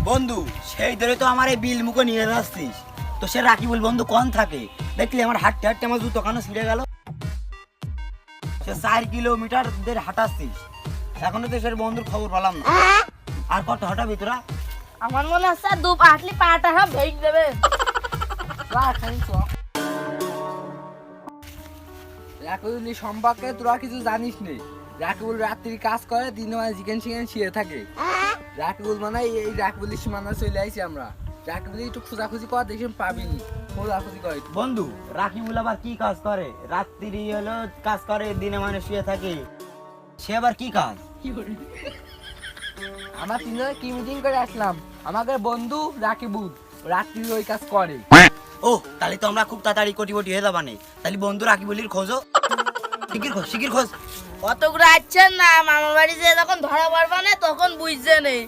বন্ধু সেই ধরে তো আমার এই বিল মুখে নিয়ে যাচ্ছিস, তো সে রাকিবুল বন্ধু কোন থাকে? দেখলি আমার হাঁটতে হাঁটতে আমার জুতো কানো ছিঁড়ে গেল। সে 4 কিলোমিটার ধরে হাঁটাচ্ছিস, এখনো তো সে বন্ধুর খবর পেলাম না। আর কত হাঁটাবি তোরা? আমার মনে হচ্ছে দু পাটলি পাটা সব ভেঙে দেবে। রাকিবুল সম্পর্কে তোরা কিছু জানিস নে। রাকিবুল রাত্রি কাজ করে, দিনে মানে চিকেন চিকেন শুয়ে থাকে। রাকিবুল মানে এই রাকিবুলের সীমানা চলে আইছি আমরা। রাকিবুল একটু খোঁজাখুঁজি কর, দেখি পাবিনি। খোঁজাখুঁজি করে বন্ধু রাকিবুল আবার কি কাজ করে? রাত্রি হলো কাজ করে, দিনে মানে শুয়ে থাকে। সে আবার কি কাজ? আমরা তিনজনে কি মিটিং করে আসলাম। আমাদের বন্ধু রাকিবুল রাত্রি ওই কাজ করে। ও তাহলে তো আমরা খুব তাড়াতাড়ি কোটিপতি হয়ে যাবানে। তাহলে বন্ধু রাকিবুলির খোঁজো, শিগগির খোঁজ। অতগুলো আসছেন না, মামা বাড়ি যে যখন ধরা পড়বা না তখন বুঝছে নেই।